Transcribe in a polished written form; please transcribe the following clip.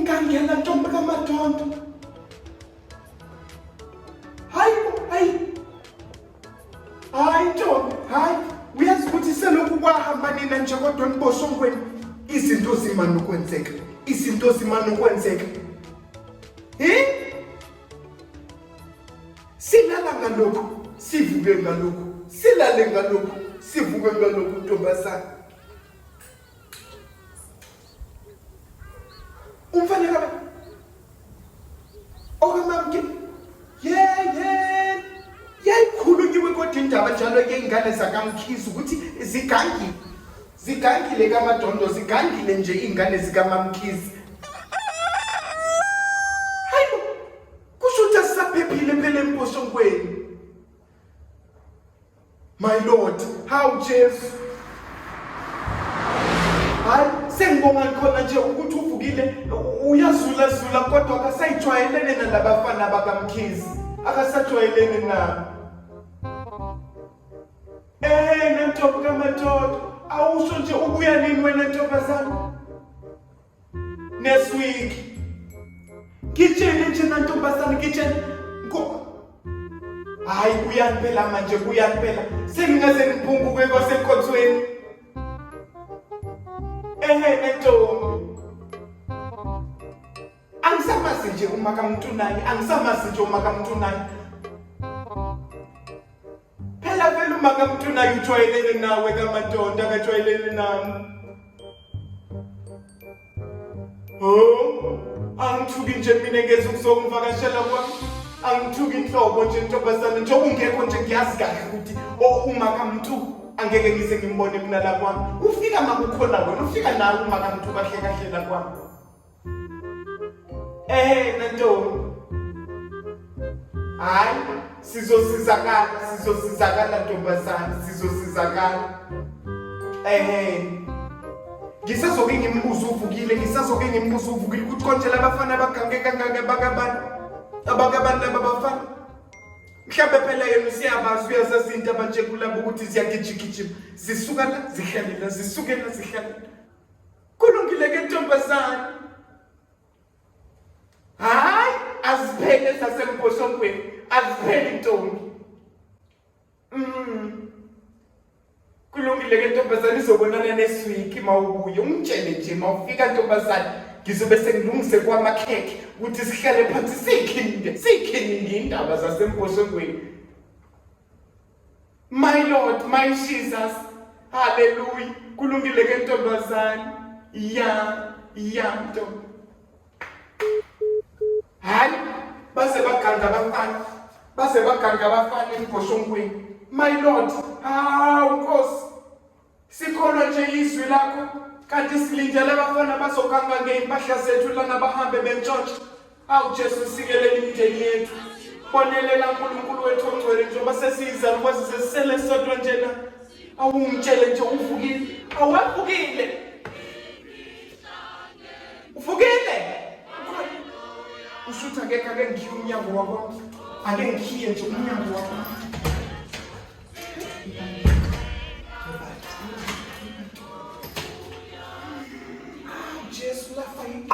ungangena ntombi kaMadondo. Hayi ntombi, hayi uyazi ukuthi selokhu kwahamba nina nje kodwa niboshongweni izinto zimana ukwenzeka. Izinto zimana ukwenzeka. Silala ngalokho, sivuke ngalokho. Silale ngalokho, sivuke ngalokho ntombazana. Umfana kabe okamamke yayikhulunyiwe kodwa indaba njalo yeingane zakaMkhize ukuthi zigangile kaMadondo, zigangile nje ingane zikaMamkhize. Hayibo kusho ukuthi asisaphephile phela emposhongweni. My Lord, how Jesu. Hayi sengibonga khona nje ukuthi uvukile uyazula kodwa akasayijwayelene nalabafana bakaMkhize. Akasajwayelene nabo. Nentombi kaMadondo, awusho nje ubuya nini wena ntombazana? Next week. Ngitshele nje nantombazana ngitshele. Hayi kuyangiphela manje kuyangiphela. Sengingaze ngiphunguke kwasenkhothweni. Nentombi. Angisamazi nje uma kaMntunayi, angisamazi nje uma kaMntunayi. Phela uma kaMntunayi ujwayelene nawe kaMadondo akajwayelene nami. Angithuki nje mina ngeze ukuzongivakashela kwami. Angithuki inhlobo nje ntombazana nje ungekho nje ngiyazi kahle ukuthi uma kaMntu angeke ngize ngimbone mina la kwami. Ufika makukhona wena, ufika nawe uma kaMntu kahle la kwami. Nentombi. Hayi sizosizakala ntombazana, sizosizakala. Ngisazoke ngimbuza uvukile ukuthi konje labafana bagange kangaka abakabantu laba bafana. Mhlawumbe phela yena usiyabazi uyazazi into abanje kulabo ukuthi ziyagijigijima. Zisuka la zihlalela, zisuke la zihlalela. Kulungile ke ntombazana. Hayi aziphele sasemposhongweni, aziphele ntombi. Kulungile ke ntombazana izobonana next week mawubuye. Ungitshele nje mawufika ntombazana ngizobe sengilungise kwamakhekhe ukuthi sihlale phansi sikhinde indaba zasemposhongweni. My Lord, my Jesus. Hallelujah. Kulungile ke ntombazana. Ya ntombi. Hayi base baganga abafana emposhongweni. My Lord, Nkosi. Sikhona nje izwi lakho kanti silindele abafana bazoganga ngeimpahla zethu lana bahambe bentshontsha. Jesu sikelele imindeni yethu. Bonelela uNkulunkulu wethu ongcwele njengoba sesizalwa kwazi sesisele sodwa nje la. Awungitshele nje uvukile. Awuvukile. Uvukile. Usutha ngeke ake ngikhiye umnyango wakho. Ake ngikhiye nje umnyango wakho. Jesu la fayi.